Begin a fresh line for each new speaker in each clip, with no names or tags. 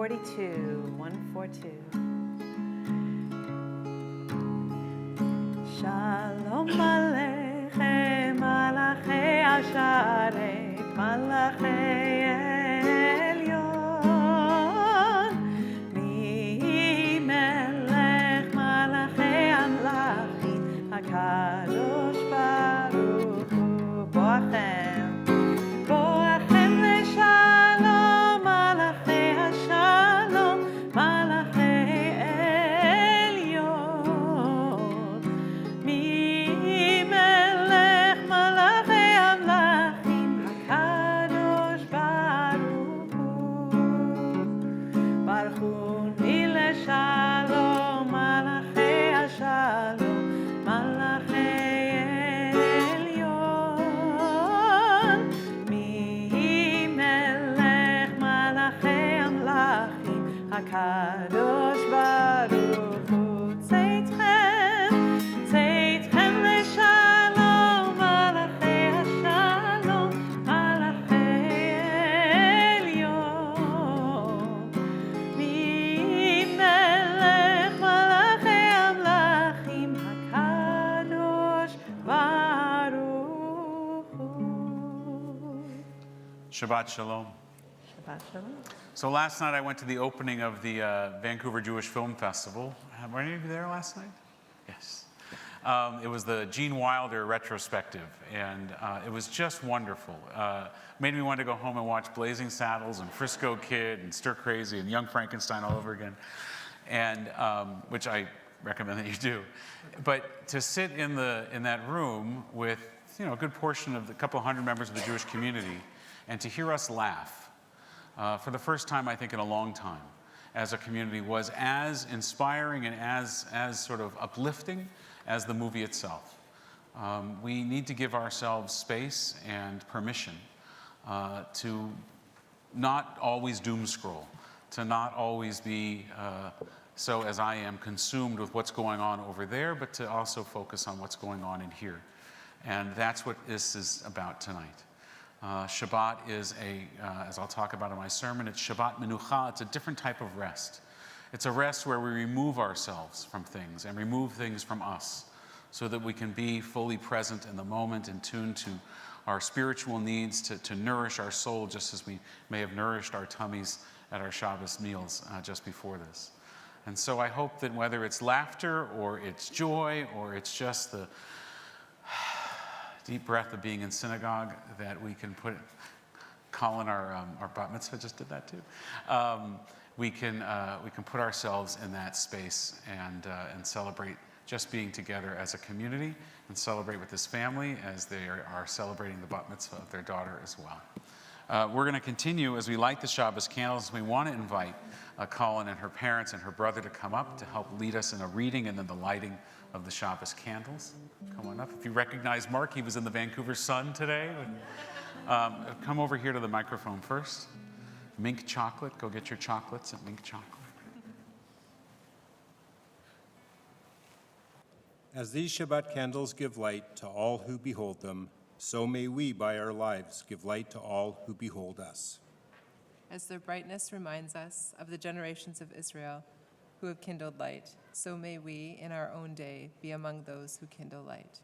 142, 142. Shalom Aleichem, Malachei Asharet, Malachei Elyon, Mi Melech Malachei Amlachim, HaKadosh Baruch Hu, Boachem, Boachem Leshalom, Malachei Hashalom, Malachei Elyon, Mi Melech Malachei Amlachim, HaKadosh Baruch Hu, Baruch Hu Mi Leshalom, Malachei Hashalom, Malachei Elyon, Mi Melech Malachei Amlachim, HaKadosh Baruch Hu, Tzeitkhem, Tzeitkhem Leshalom, Malachei Hashalom, Malachei Elyon, Mi Melech Malachei Amlachim, HaKadosh Baruch Hu.
Shabbat Shalom.
Shabbat Shalom.
So last night I went to the opening of the Vancouver Jewish Film Festival. Were any of you there last night? Yes. It was the Gene Wilder retrospective, and it was just wonderful. Made me want to go home and watch Blazing Saddles and Frisco Kid and Stir Crazy and Young Frankenstein all over again, and which I recommend that you do. But to sit in that room with a good portion of the couple hundred members of the Jewish community, and to hear us laugh for the first time, I think, in a long time, as a community, was as inspiring and as sort of uplifting as the movie itself. We need to give ourselves space and permission to not always doom scroll, to not always be so, as I am, consumed with what's going on over there, but to also focus on what's going on in here. And that's what this is about tonight. Shabbat is as I'll talk about in my sermon, it's Shabbat Menucha. It's a different type of rest. It's a rest where we remove ourselves from things and remove things from us so that we can be fully present in the moment and tuned to our spiritual needs to nourish our soul, just as we may have nourished our tummies at our Shabbos meals just before this. And so I hope that whether it's laughter or it's joy or it's just the deep breath of being in synagogue, that we can put Colin, our bat mitzvah just did that too. We can put ourselves in that space and celebrate just being together as a community, and celebrate with this family as they are celebrating the bat mitzvah of their daughter as well. We're going to continue as we light the Shabbos candles. We want to invite Colin and her parents and her brother to come up to help lead us in a reading and then the lighting of the Shabbos candles. Come on up. If you recognize Mark, he was in the Vancouver Sun today. Come over here to the microphone first. Mink chocolate. Go get your chocolates at Mink Chocolate.
As these Shabbat candles give light to all who behold them, so may we by our lives give light to all who behold us.
As their brightness reminds us of the generations of Israel who have kindled light, so may we in our own day be among those who kindle light.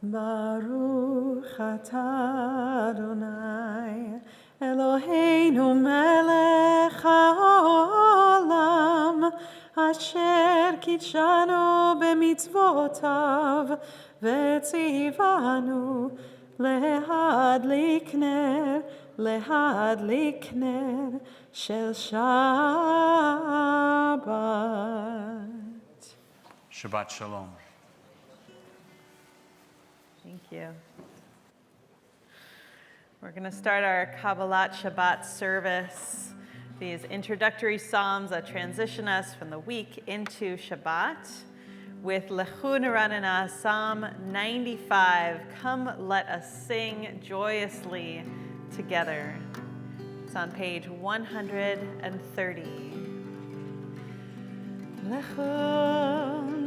Baruch atah Adonai Eloheinu melech haolam asher kitshanu b'mitzvotav v'tzivanu lehadlik ner shel Shabbat.
Shabbat Shalom.
Thank you.
We're going to start our Kabbalat Shabbat service. These introductory psalms that transition us from the week into Shabbat with Lechu Neranena, Psalm 95. Come, let us sing joyously together. It's on page 130. Lechu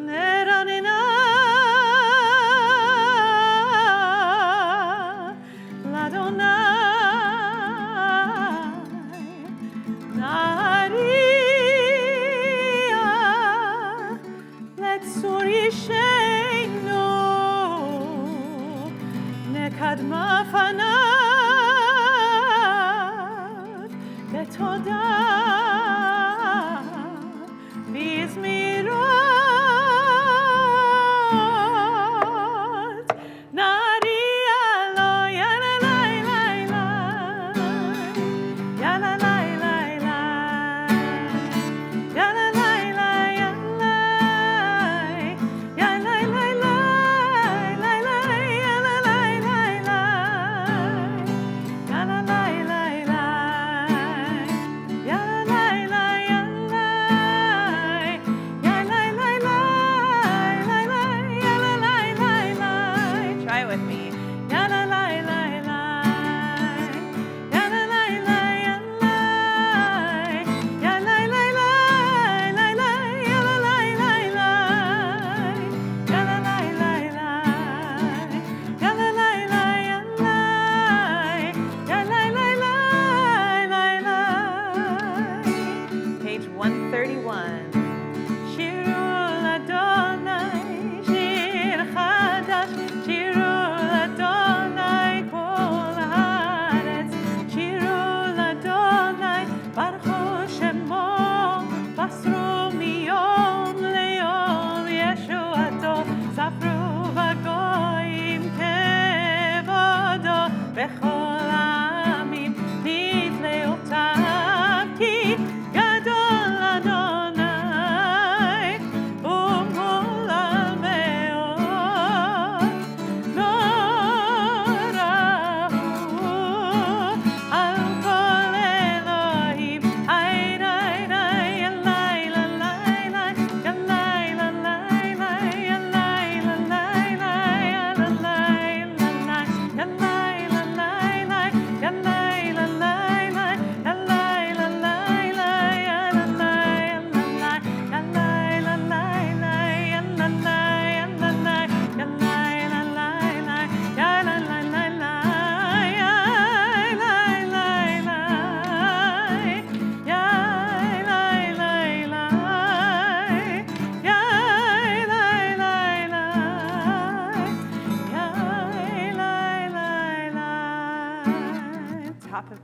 Neranena, Ladonai. קדמה פניו בתודה בזמירות נריע לו יאללה לילה יאללה לילה יאללה לילה יאללה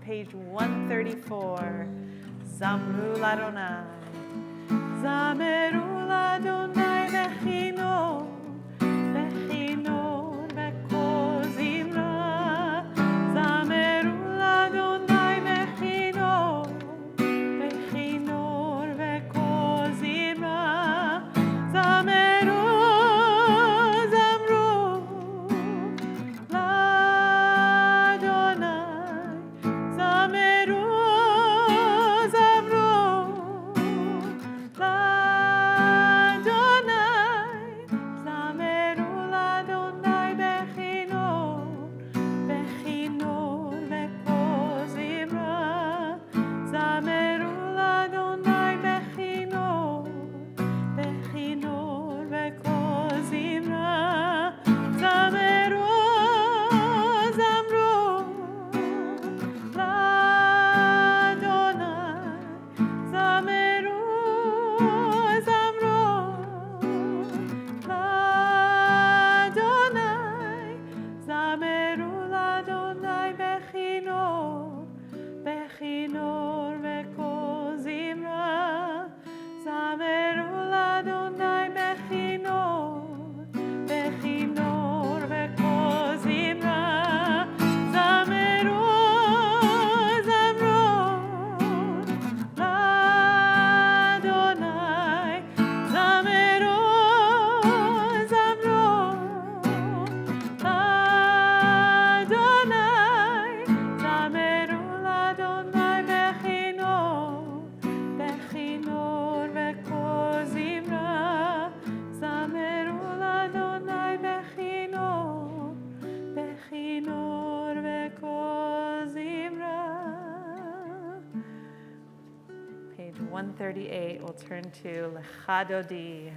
Page 134, Zamru Ladonai. Zameru Ladonai Vechinor, Vechinor Vekol Zimra. Zameru Ladonai Vechinor, Vechinor Vekol Zimra. Zameru, Zamru Ladonai. 138, we'll turn to Lecha Dodi.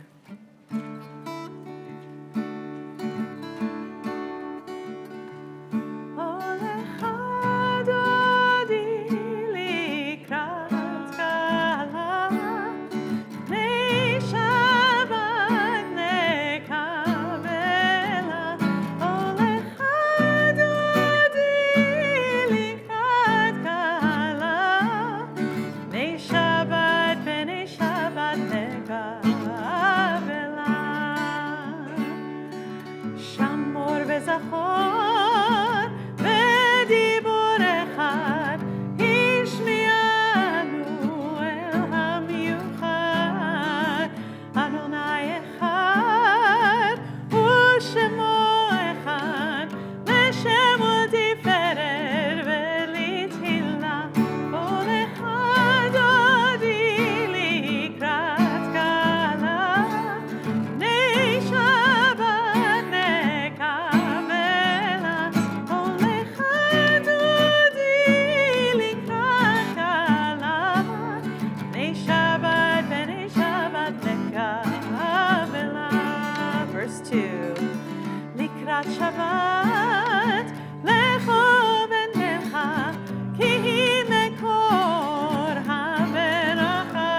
Shabbat, lecho v'necha, ki hi mekor haveracha,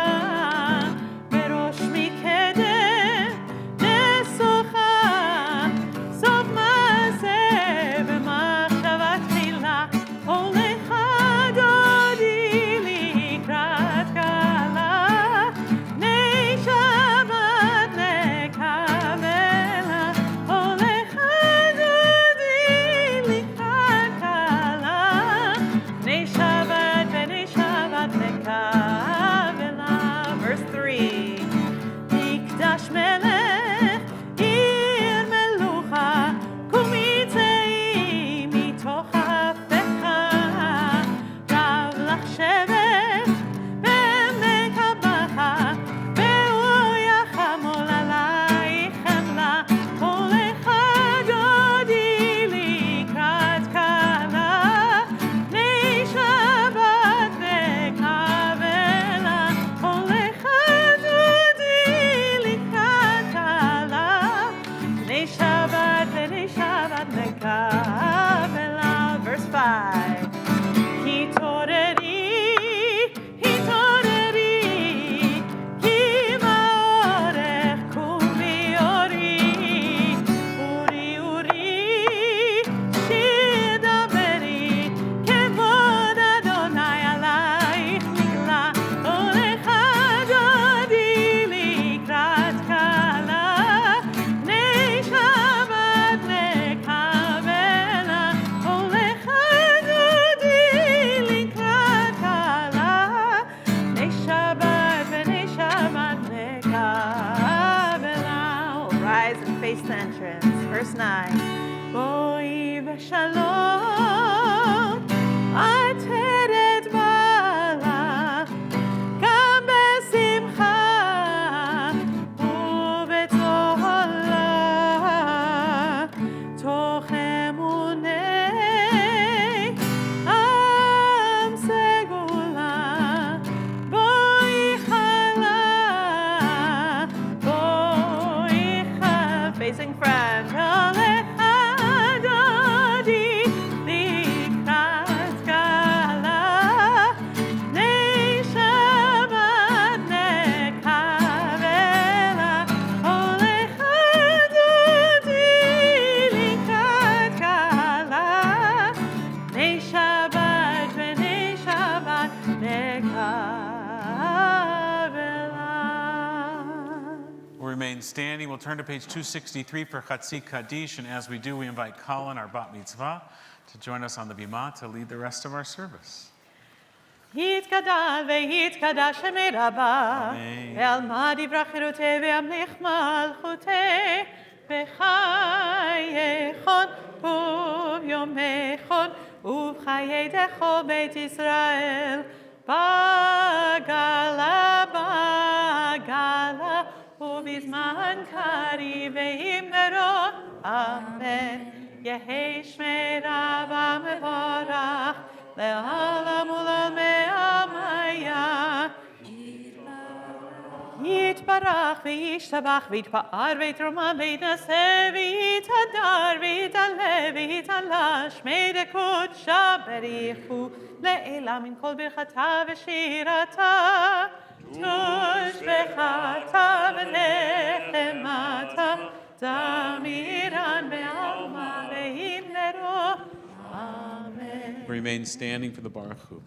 berosh mikedem nesocha, sof ma'aseh b'machshava tchila, olecha dodi likrat kala, nei Shabbat nekavela, olecha Verse 3. Mikdash melech, ir melucha, kumitzei mitoch hafecha, rav lach shevet, be'emek habacha, ve'hu yachamol alayich chemla, olecha dodi likrat kala, nei Shabbat nekavela, olecha dodi likrat kala, nei Shabbat nekavela. Verse 5. Hitoreri, hitoreri, ki ma'orech kumi ori, uri uri, shir daveri, kevod Adonai alayich nigla, olecha dodi likrat kala, nei Shabbat nekavela, olecha dodi likrat kala, nei Shabbat nekavela. We'll rise and face the entrance. Verse 9. Boi v'shalom, ateret bala, gam besimcha, ubetola, toch emunei, am segula, boi chala, facing front, olecha dodi likrat kala, nei Shabbat nekavela, olecha dodi likrat kala, nei Shabbat nekavela.
We'll remain standing. We'll turn to page 263 for Chatzi Kaddish, and as we do, we invite Colin, our bat mitzvah, to join us on the bima to lead the rest of our service.
יתגדל ויתקדש שמי רבה,
אמן.
ועלמא דברה חירותי וימליך מלכותי, בחייכון וביומייכון, ובחיי דכו בית ישראל, בגלה בגלה, ובזמן קריב ואמרו, אמן. יהי שמי רבה מבורך, לעולם ולעולמי עמיה. ויתברך וישתבח ויתפאר ויתרומם ויתנשא ויתהדר ויתעלה ויתעלה שמי דקודשה בריחו לעילה מן כל ברכתה ושירתה תושבחתה ונחמתה תמירן בעלמא וימלרו. Amen.
Remain standing for the Baruch Hu.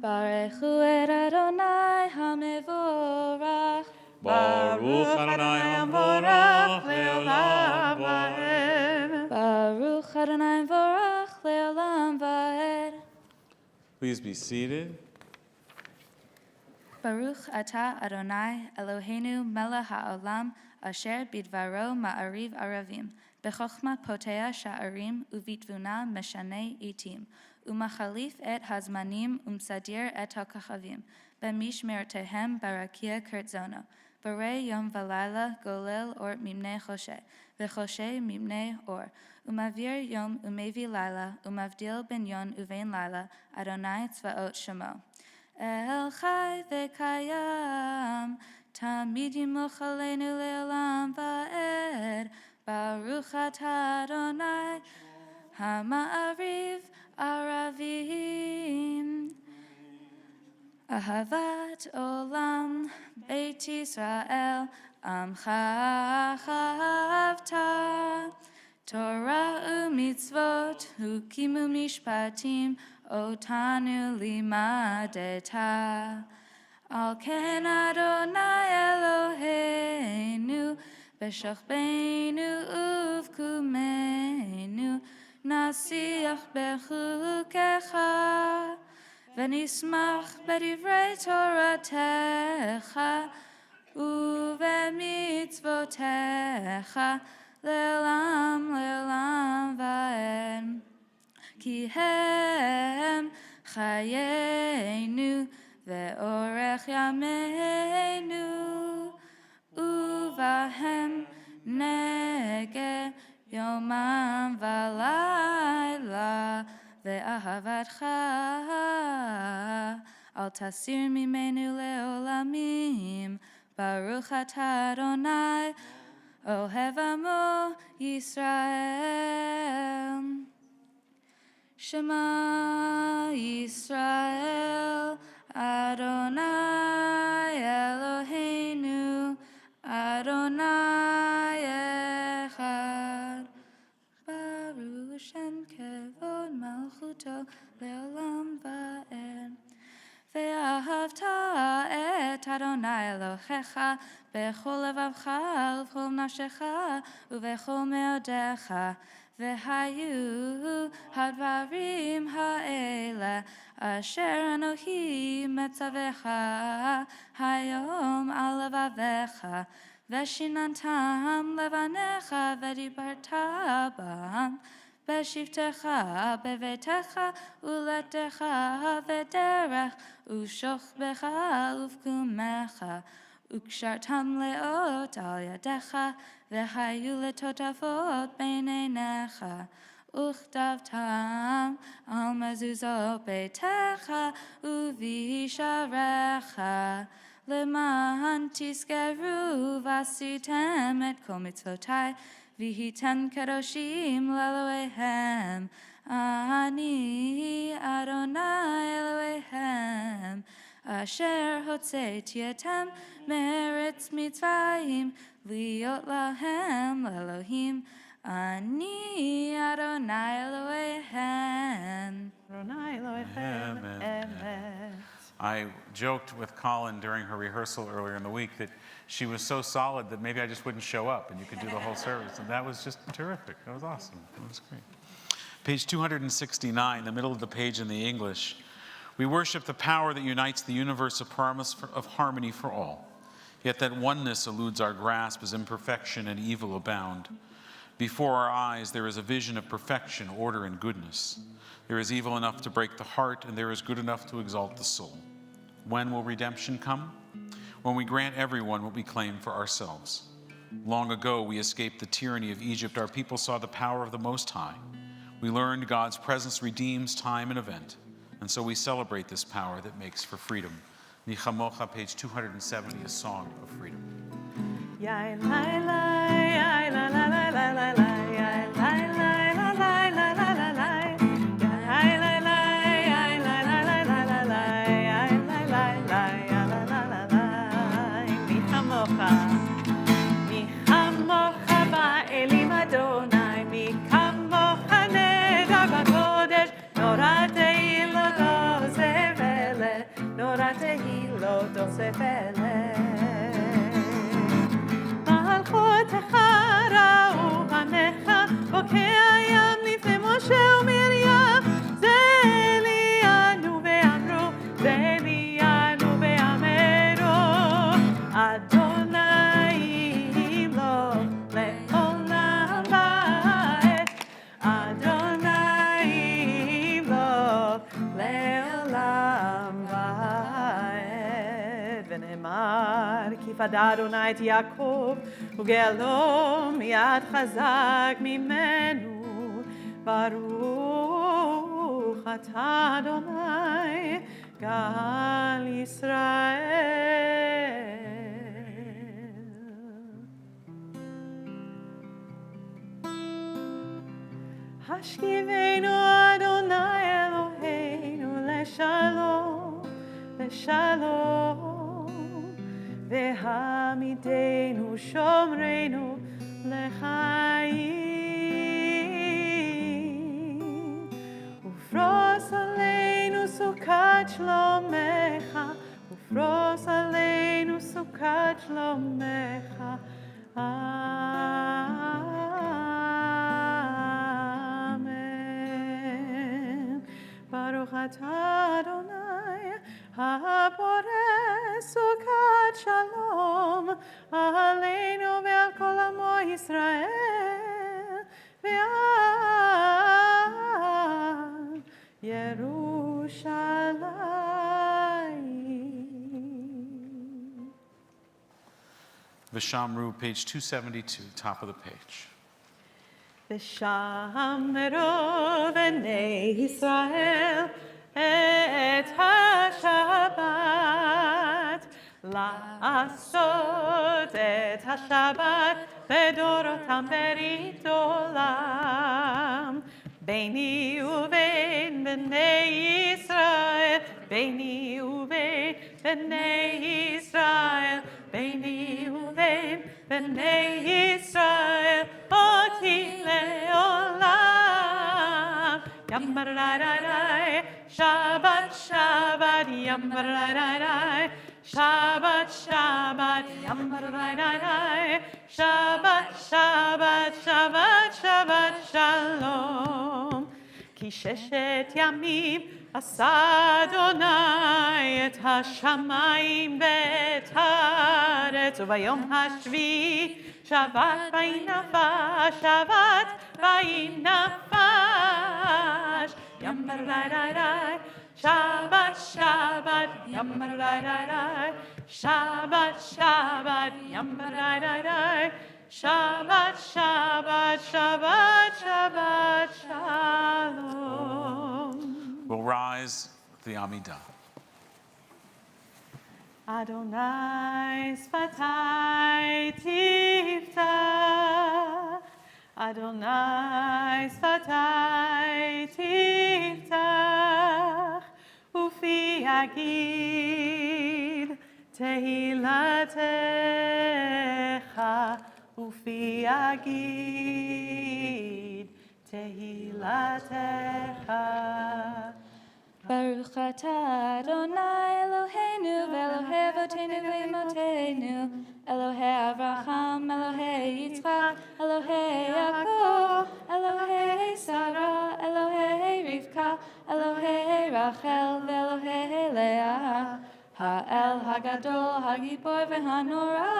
Baruch Hu et Adonai HaMevorach.
Baruch Adonai HaMevorach le'olam va'ed.
Baruch Adonai HaMevorach le'olam va'ed.
Please be seated.
Baruch atah Adonai Eloheinu melech ha'olam asher bidvaro ma'ariv aravim. Bechokma potea sha'arim uvitvuna meshane itim. Umachalif et hazmanim umsadir et hakachavim. Bemishmertehem barakia kurtzono. Bare yom valala golel or mimne choshe. Vechoshe mimne or. Umavir yom umevi lila. Umavdil ben yon uvein lila. Adonai tzvaot shemo. El chai vekayam. Tamid yimochalenu le'olam va'ed. Baruch atah Adonai HaMa'ariv Aravim. Ahavat Olam Beit Yisrael Amcha Chavta. Torah u'mitzvot hukimu mishpatim otanu limadeta. Al ken Adonai Eloheinu b'shachbeinu uvkumeinu nasiach bechukecha v'nismach b'divrei Toratecha u'v'mitzvotecha le'olam le'olam va'ed. Ki hem chayenu ve'orech yameinu uvahem nege yomam v'layla ve'ahavatcha al tasir mimenu le'olamim. Baruch atah Adonai ohev amo Yisrael. Shema Yisrael Adonai Eloheinu Adonai echad. Baruch Shem kevod malchuto le'olam va'ed. Ve'ahavta et Adonai Elohecha bechol levavcha u'bechol nafshecha u'bechol meodecha. V'hayu hadvarim ha'ele asher anochi metzavecha hayom al levavecha v'shinantam levanecha v'dibarta bam v'shivtecha bevetecha uletecha v'derech u'shochbecha uvkumecha ukshartam leot al yadecha v'hayu letotafot beineinecha uchtavtam al mezuzot beitecha uvisharecha leman tiskeru vasitem et kol mitzvotai v'hitem kadoshim le'elohehem. Ani Adonai Elohehem asher hotzeti etem me'eretz mitzrayim liot lahem Elohim. Ani Adonai Elohehem.
Adonai Elohim, Emet.
I joked with Colin during her rehearsal earlier in the week that she was so solid that maybe I just wouldn't show up and you could do the whole service. And that was just terrific. That was awesome. That was great. Page 269, the middle of the page in the English. We worship the power that unites the universe, a promise of harmony for all. Yet that oneness eludes our grasp as imperfection and evil abound. Before our eyes there is a vision of perfection, order, and goodness. There is evil enough to break the heart, and there is good enough to exalt the soul. When will redemption come? When we grant everyone what we claim for ourselves. Long ago we escaped the tyranny of Egypt. Our people saw the power of the Most High. We learned God's presence redeems time and event, and so we celebrate this power that makes for freedom. Nichamocha, page 270, a song of freedom.
Yai lai lai, yai lai lai lai lai lai lai, yai lai lai lai lai lai lai lai lai, yai lai lai, yai lai lai lai lai lai lai, yai lai lai lai, yai lai lai lai lai. Mi chamocha ba'elim Adonai, mi chamocha neder b'kodesh, noratehi lo dosevele, noratehi lo dosevele. מלכותך ראו בניך, בוקע הים לפני משה ומרים, זה ליאנו ואמרו, זה ליאנו ואמרו, אדוני ימלוך לעולם ועד, אדוני ימלוך לעולם ועד. ונאמר, כי פדה אדוני את יעקב, וגאלו מיד חזק ממנו. ברוך אתה אדוני גאל ישראל. השכיבנו אדוני אלוהינו לשלום, לשלום, והעמידנו שומרנו לחיים. ופרוס עלינו סוכת שלומך, ופרוס עלינו סוכת שלומך. אמן. ברוך אתה אדוני הפורס סוכת שלום עלינו ועל כל עמו ישראל ועל ירושלים.
Vishamru, page 272, top of the page.
ושמרו בני ישראל את השבת, לעשות את השבת לדורותם ברית עולם. ביני ובין בני ישראל, ביני ובין בני ישראל, ביני ובין בני ישראל, אותי לעולם. ימררררר, שבת שבת, ימררררר, שבת שבת, ימררררר, שבת שבת, שבת שבת שלום. כי ששת ימים עשה אדוני את השמיים ואת הארץ, וביום השביעי שבת וינפש, שבת וינפש. ימרררר, שבת שבת, ימרררר, שבת שבת, ימרררר, שבת שבת, שבת שבת שלום.
We'll rise the Amidah.
Adonai sfatai tiftach, Adonai sfatai tiftach, ufi agid tehilatecha, ufi agid tehilatecha.
Baruch atah Adonai Eloheinu ve'Elohei Avotenu ve'Imotenu, Elohei Avraham, Elohei Yitzchak, Elohei Yaakov, Elohei Sarah, Elohei Rivka, Elohei Rachel ve'Elohei Leah, Ha'el Hagadol Hagibor ve'Hanora,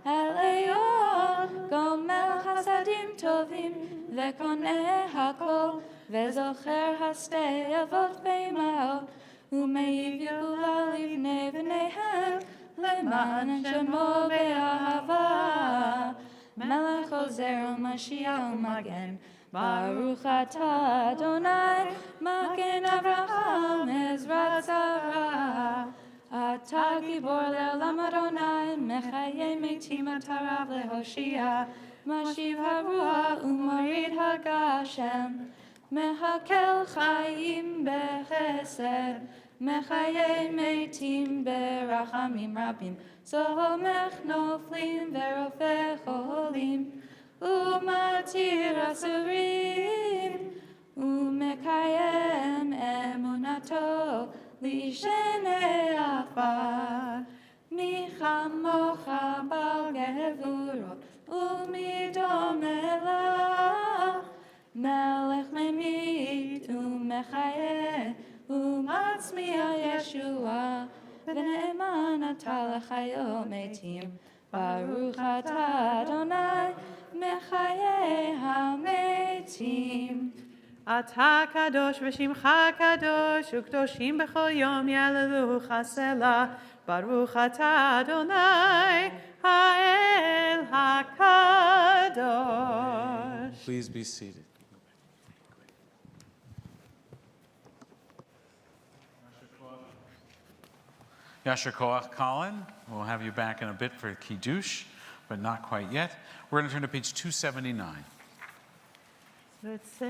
El Elyon, Gomel Chasadim Tovim ve'Koneh Hakol, וזוכר השתי אבות ואימהות, ומעיב יגאולה לבני בניהם, למען שמו באהבה. מלך עוזר ומשיח ומגן, ברוך אתה אדוני, מגן אברהם עזרת שרה. אתה גיבור לעולם אדוני, מחיי מתים אתה רב להושיע, משיב הרוח ומוריד הגשם, מחכל חיים בחסד, מחיי מתים ברחמים רבים, סומך נופלים ורופא חולים, ומתיר אסורים, ומקיים אמונתו לשני עפר. מי כמוך בעל גבורות ומי דומה לך, מלך ממית ומחיה ומצמיע ישועה, ונאמן אתה לחיי מתים. ברוך אתה אדוני מחיי המתים.
אתה קדוש ושמך קדוש, וקדושים בכל יום יהללוך סלה. ברוך אתה אדוני האל הקדוש.
Please be seated. Yasher Koach, Colin. We'll have you back in a bit for Kiddush, but not quite yet. We're going to turn to page 279.
וצא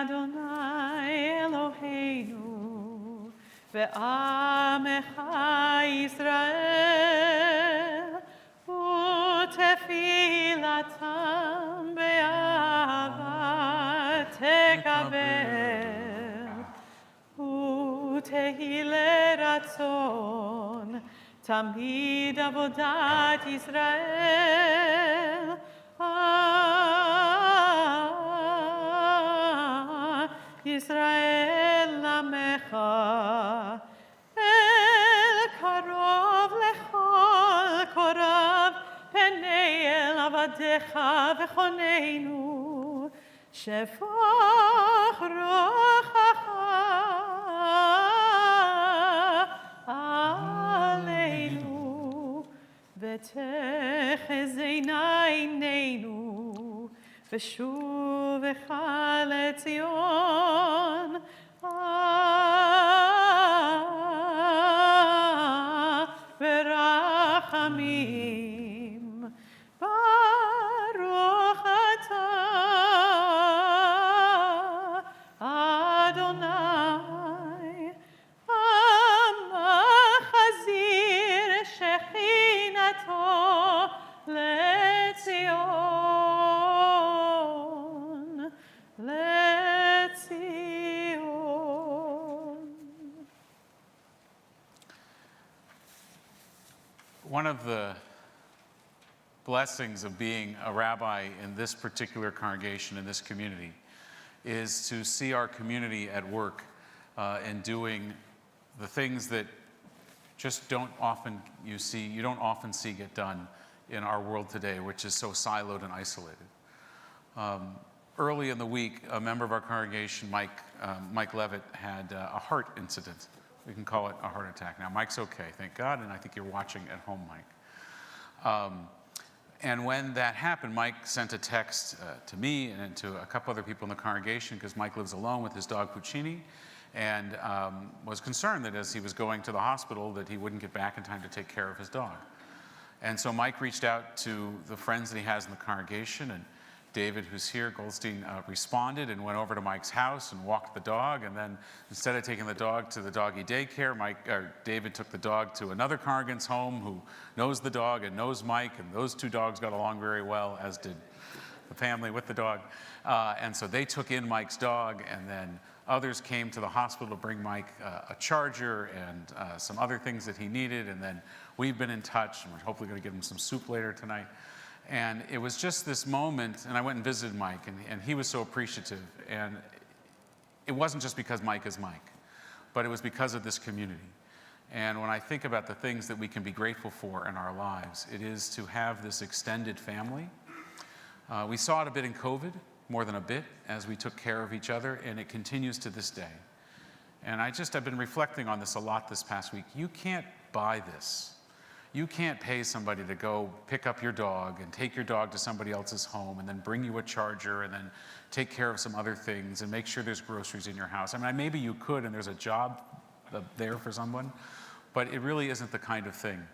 אדוני אלוהינו ועמך ישראל ותפילתם באהבה תקבל ותהי לרצון תמיד עבודת ישראל. ישראל עמך אל קרוב לכל קורב פני אל עבדיך וחוננו שפוך רוחך עלינו ותחזינה עינינו ושובך לציון ברחמים. ברוך אתה אדוני המחזיר שכינתו לציון.
One of the blessings of being a rabbi in this particular congregation, in this community, is to see our community at work and doing the things that just you don't often see get done in our world today, which is so siloed and isolated. Early in the week, a member of our congregation, Mike Levitt, had a heart incident. We can call it a heart attack. Now, Mike's okay, thank God, and I think you're watching at home, Mike. And when that happened, Mike sent a text to me and to a couple other people in the congregation, because Mike lives alone with his dog Puccini, and was concerned that as he was going to the hospital that he wouldn't get back in time to take care of his dog. And so Mike reached out to the friends that he has in the congregation, and David, who's here, Goldstein, responded and went over to Mike's house and walked the dog. And then instead of taking the dog to the doggy daycare, David took the dog to another congregant's home who knows the dog and knows Mike. And those two dogs got along very well, as did the family with the dog. And so they took in Mike's dog, and then others came to the hospital to bring Mike a charger and some other things that he needed. And then we've been in touch, and we're hopefully going to give him some soup later tonight. And it was just this moment, and I went and visited Mike, and he was so appreciative. And it wasn't just because Mike is Mike, but it was because of this community. And when I think about the things that we can be grateful for in our lives, it is to have this extended family. We saw it a bit in COVID, more than a bit, as we took care of each other, and it continues to this day. And I've been reflecting on this a lot this past week. You can't buy this. You can't pay somebody to go pick up your dog and take your dog to somebody else's home and then bring you a charger and then take care of some other things and make sure there's groceries in your house. I mean, maybe you could, and there's a job there for someone, But it really isn't the kind of thing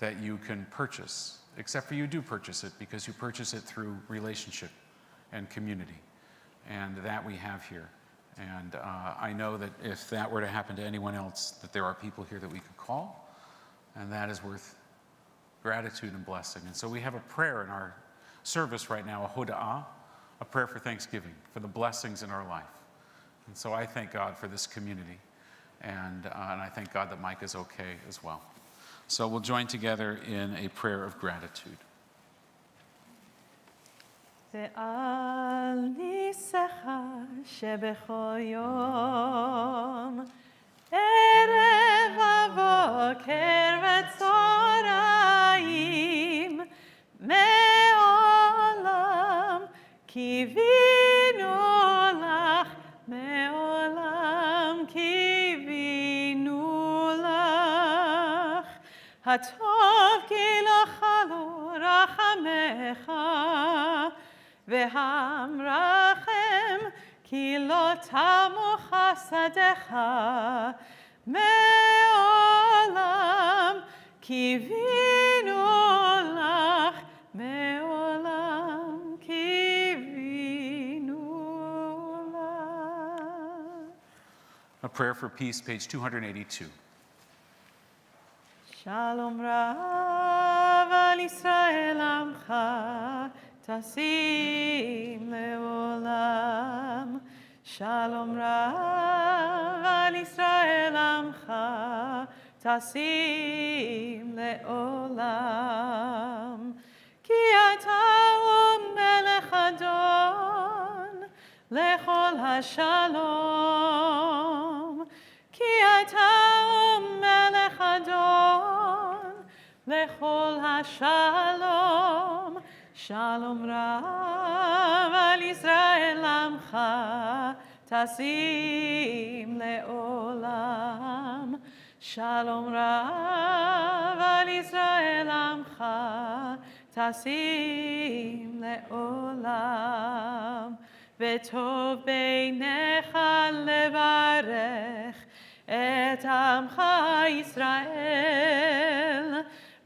that you can purchase, except for you do purchase it because you purchase it through relationship and community. And that we have here. And I know that if that were to happen to anyone else, that there are people here that we could call, and that is worth gratitude and blessing. And so we have a prayer in our service right now, a hoda'ah, a prayer for thanksgiving, for the blessings in our life. And so I thank God for this community, and I thank God that Mike is okay as well. So we'll join together in a prayer of gratitude.
ועל ניסך שבכל יום, ערב ובוקר וצהריים, מעולם קיווינו לך, מעולם קיווינו לך, הטוב כי לא חלו רחמך, והמרחם כי לא תמו חסדיך, מעולם קיווינו לך, מעולם קיווינו לך.
A prayer for peace, page 282.
שלום רב על ישראל עמך, תשים לעולם. שלום רב על ישראל עמך, תשים לעולם. כי אתה הוא מלך אדון לכל השלום. כי אתה הוא מלך אדון לכל השלום. שלום רב על ישראל עמך, תשים לעולם. שלום רב על ישראל עמך, תשים לעולם. וטוב בעיניך לברך את עמך ישראל,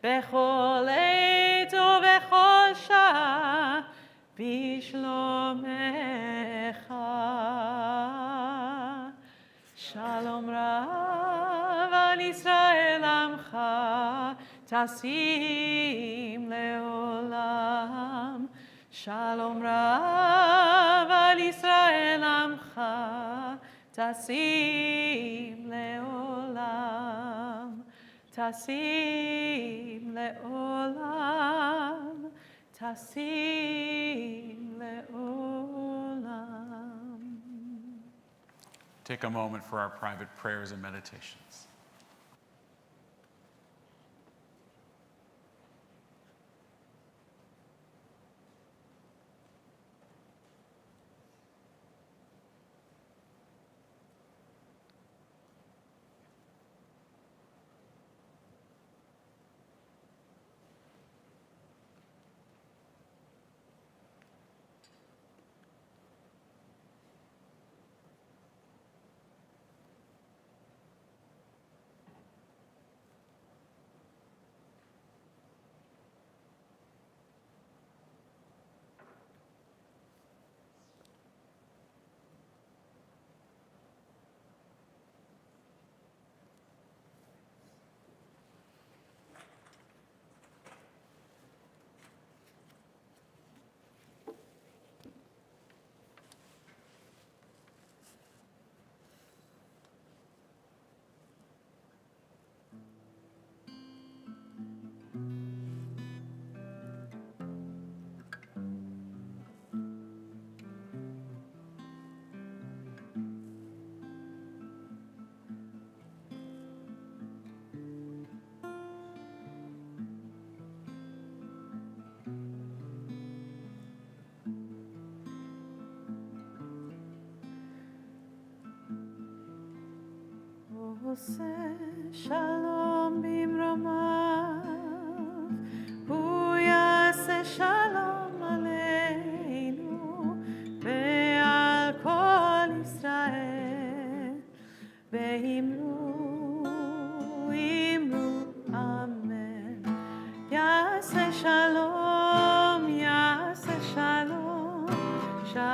בכל עת ובכל שעה בשלומך. שלום רב על ישראל עמך, תשים לעולם. שלום רב על ישראל עמך, תשים לעולם. תשים לעולם, תשים לעולם.
Take a moment for our private prayers and meditations.
עושה שלום במרומיו, הוא יעשה שלום עלינו ועל כל ישראל. ואמרו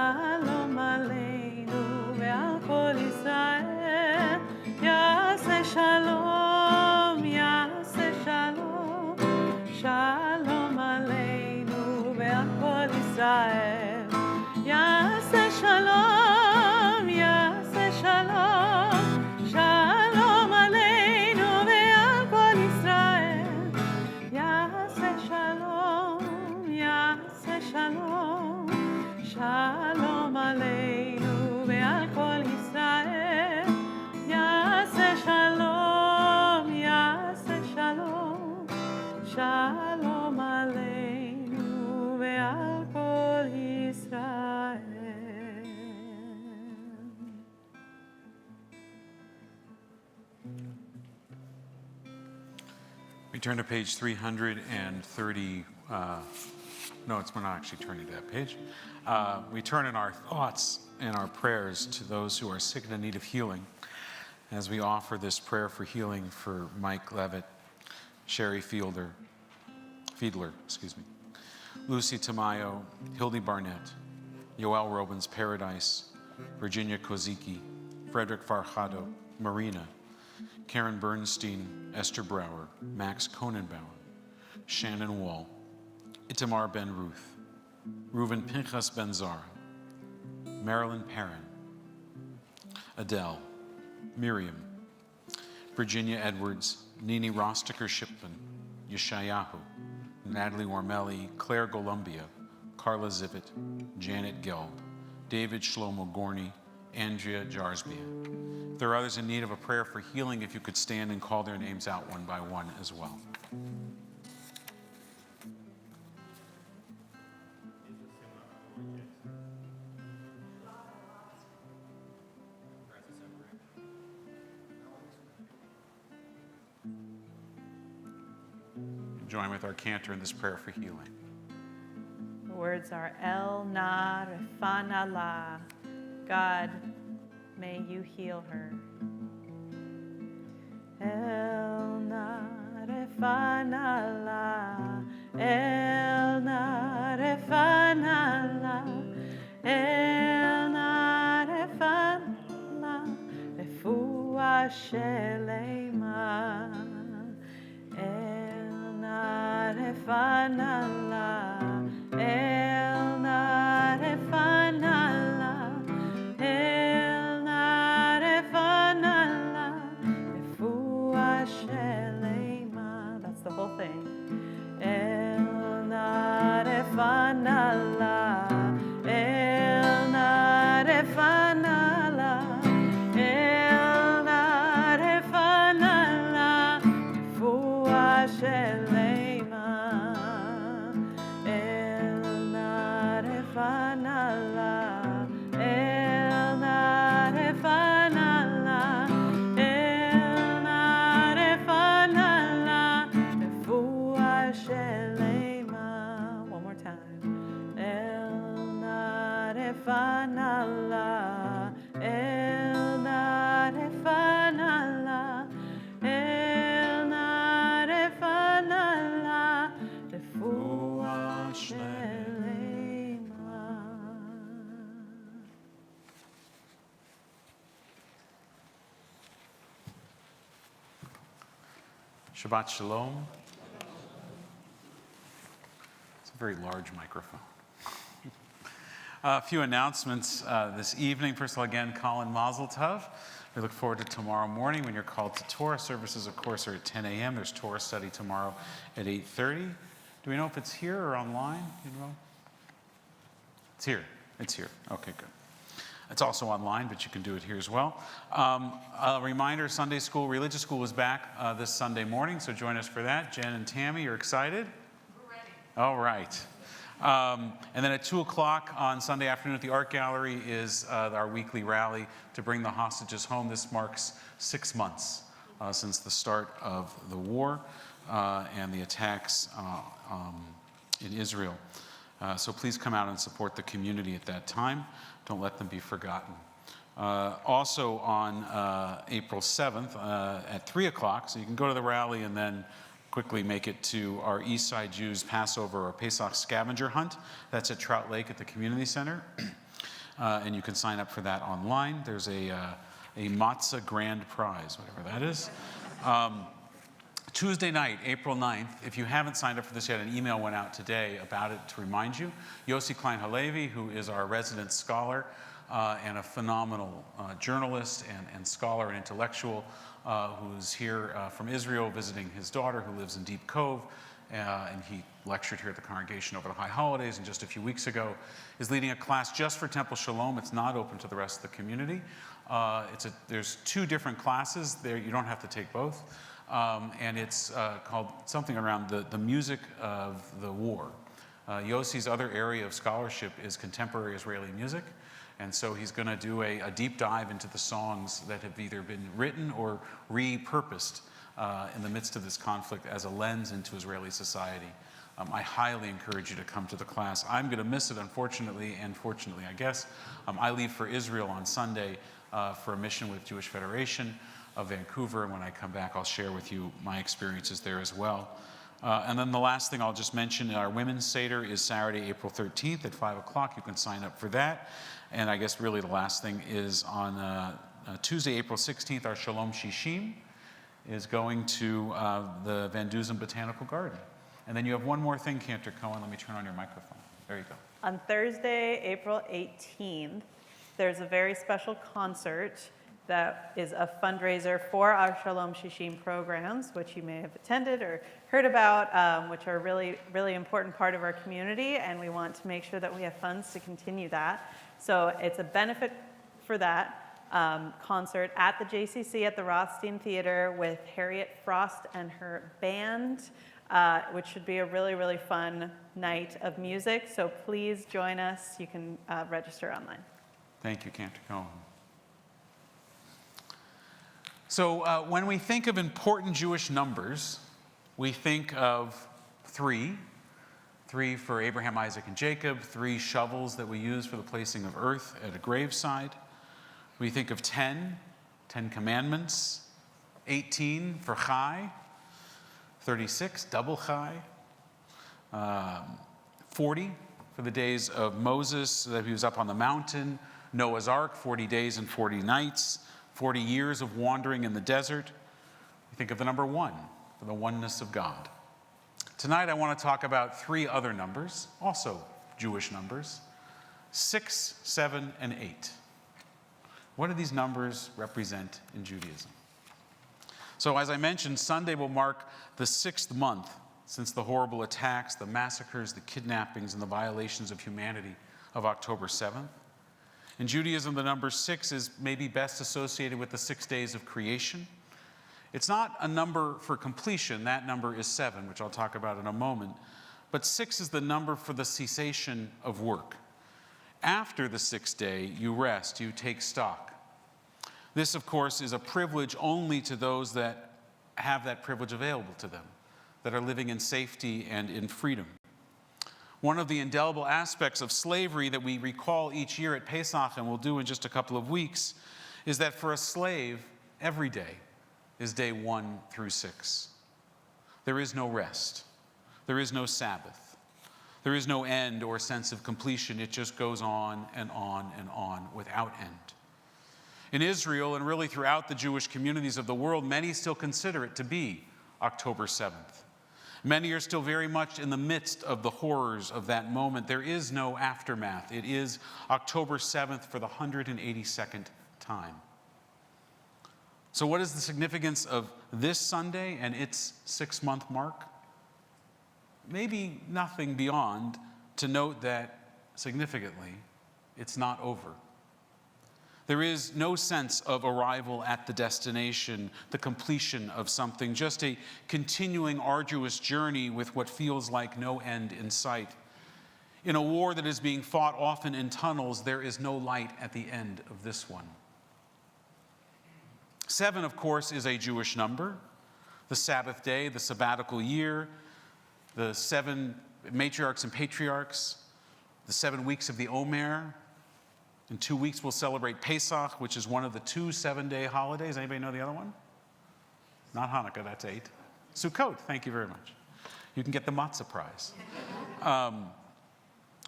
Shalom aleinu ve'al kol Yisrael. Yaseh shalom, yaseh shalom. Shalom aleinu ve'al kol Yisrael. Yaseh shalom, yaseh shalom. Shalom aleinu ve'al kol Yisrael. Yaseh shalom, yaseh shalom. Shalom aleinu ve'al kol Yisrael. Yaseh shalom, yaseh shalom. Shalom aleinu ve'al kol Yisrael.
We turn to page 330. No, we're not actually turning to that page. We turn in our thoughts and our prayers to those who are sick and in need of healing, as we offer this prayer for healing for Mike Levitt, Sherry Fiedler, Lucy Tamayo, Hildy Barnett, Yoel Robins Paradise, Virginia Kozicki, Frederick Farhado, Marina, Karen Bernstein, Esther Brower, Max Konenbauer, Shannon Wall, Itamar Ben Ruth, Reuven Pinchas Ben Zara, Marilyn Perrin, Adele, Miriam, Virginia Edwards, Nini Rosticker Shipman, Yeshayahu, Natalie Warmelli, Claire Golumbia, Carla Zivit, Janet Gelb, David Shlomo Gorney, Andrea Jarsbia. If there are others in need of a prayer for healing, if you could stand and call their names out one by one as well. Join with our cantor in this prayer for healing.
The words are El Na Refana La. God, may you heal her. El Na Refana La. El Na Refana La. El Na Refana La. Refua Shelema. El Na Refana La. El Na Refana La. El Na Refana La. Refua Shelema. That's the whole thing. El Na Refana La. El Na Refana La. El Na Refana La. Refua Shelema. El Na Refana La. El Na Refana La. El Na Refana La. Refua Shelema. One more time. El Na Refana La. El Na Refana La. El Na Refana La. Refua Shelema.
Shabbat Shalom. It's a very large microphone. A few announcements this evening. First of all, again, Colin Mazel Tov. We look forward to tomorrow morning when you're called to Torah. Services, of course, are at 10 a.m. There's Torah study tomorrow at 8:30. Do we know if it's here or online? You know? It's here. It's here. Okay, good. It's also online, but you can do it here as well. A reminder, Sunday school, religious school is back this Sunday morning, so join us for that. Jen and Tammy, you're excited? We're ready. All right. And then at 2 o'clock on Sunday afternoon at the Art Gallery is our weekly rally to bring the hostages home. This marks 6 months since the start of the war and the attacks in Israel. So please come out and support the community at that time. Don't let them be forgotten. Also on April 7th at 3 o'clock, so you can go to the rally and then quickly make it to our East Side Jews Passover or Pesach scavenger hunt. That's at Trout Lake at the Community Center. and you can sign up for that online. There's a matzah grand prize, whatever that is. Tuesday night, April 9th, if you haven't signed up for this yet, an email went out today about it to remind you. Yossi Klein-Halevi, who is our resident scholar and a phenomenal journalist and scholar and intellectual, who's here from Israel visiting his daughter who lives in Deep Cove, and he lectured here at the congregation over the high holidays, and just a few weeks ago is leading a class just for Temple Sholom. It's not open to the rest of the community. There's 2 different classes there. You don't have to take both. And it's called something around the music of the war. Yossi's other area of scholarship is contemporary Israeli music. And so he's going to do a deep dive into the songs that have either been written or repurposed in the midst of this conflict as a lens into Israeli society. I highly encourage you to come to the class. I'm going to miss it, unfortunately, and fortunately, I guess. I leave for Israel on Sunday for a mission with Jewish Federation of Vancouver, and when I come back, I'll share with you my experiences there as well. And then the last thing I'll just mention, our Women's Seder is Saturday, April 13th at 5 o'clock. You can sign up for that. And I guess really the last thing is on Tuesday, April 16th, our Shalom Shishim is going to the Van Dusen Botanical Garden. And then you have one more thing, Cantor Cohen. Let me turn on your microphone. There you go.
On Thursday, April 18th, there's a very special concert that is a fundraiser for our Shalom Shishim programs, which you may have attended or heard about, which are a really, really important part of our community, and we want to make sure that we have funds to continue that. So it's a benefit for that concert at the JCC at the Rothstein Theater with Harriet Frost and her band, which should be a really, really fun night of music. So please join us. You can register online.
Thank you, Cantor Cohen. So when we think of important Jewish numbers, we think of 3. 3 for Abraham, Isaac, and Jacob, 3 shovels that we use for the placing of earth at a graveside. We think of 10 commandments, 18 for Chai, 36, double Chai, 40 for the days of Moses that he was up on the mountain, Noah's Ark, 40 days and 40 nights, 40 years of wandering in the desert. We think of the number 1 for the oneness of God. Tonight I want to talk about 3 other numbers, also Jewish numbers, 6, 7, and 8. What do these numbers represent in Judaism? So as I mentioned, Sunday will mark the 6th month since the horrible attacks, the massacres, the kidnappings, and the violations of humanity of October 7th. In Judaism, the number 6 is maybe best associated with the 6 days of creation. It's not a number for completion. That number is 7, which I'll talk about in a moment. But 6 is the number for the cessation of work. After the 6th day, you rest, you take stock. This, of course, is a privilege only to those that have that privilege available to them, that are living in safety and in freedom. One of the indelible aspects of slavery that we recall each year at Pesach, and we'll do in just a couple of weeks, is that for a slave, every day is day 1 through 6. There is no rest. There is no Sabbath. There is no end or sense of completion. It just goes on and on and on without end. In Israel, and really throughout the Jewish communities of the world, many still consider it to be October 7th. Many are still very much in the midst of the horrors of that moment. There is no aftermath. It is October 7th for the 182nd time. So what is the significance of this Sunday and its 6-month mark? Maybe nothing beyond to note that, significantly, it's not over. There is no sense of arrival at the destination, the completion of something, just a continuing arduous journey with what feels like no end in sight. In a war that is being fought often in tunnels, there is no light at the end of this one. 7, of course, is a Jewish number. The Sabbath day, the sabbatical year, the 7 matriarchs and patriarchs, the 7 weeks of the Omer. In 2 weeks, we'll celebrate Pesach, which is one of the 2 7-day holidays. Anybody know the other one? Not Hanukkah, that's 8. Sukkot, thank you very much. You can get the matzah prize.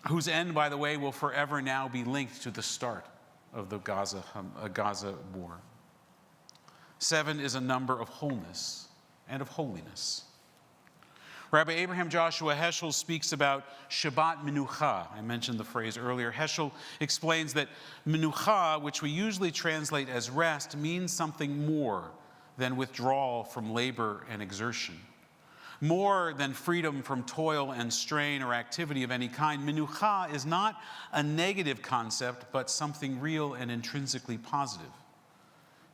whose end, by the way, will forever now be linked to the start of the Gaza war. 7 is a number of wholeness and of holiness. Rabbi Abraham Joshua Heschel speaks about Shabbat Menucha. I mentioned the phrase earlier. Heschel explains that Menucha, which we usually translate as rest, means something more than withdrawal from labor and exertion. More than freedom from toil and strain or activity of any kind, Menucha is not a negative concept, but something real and intrinsically positive.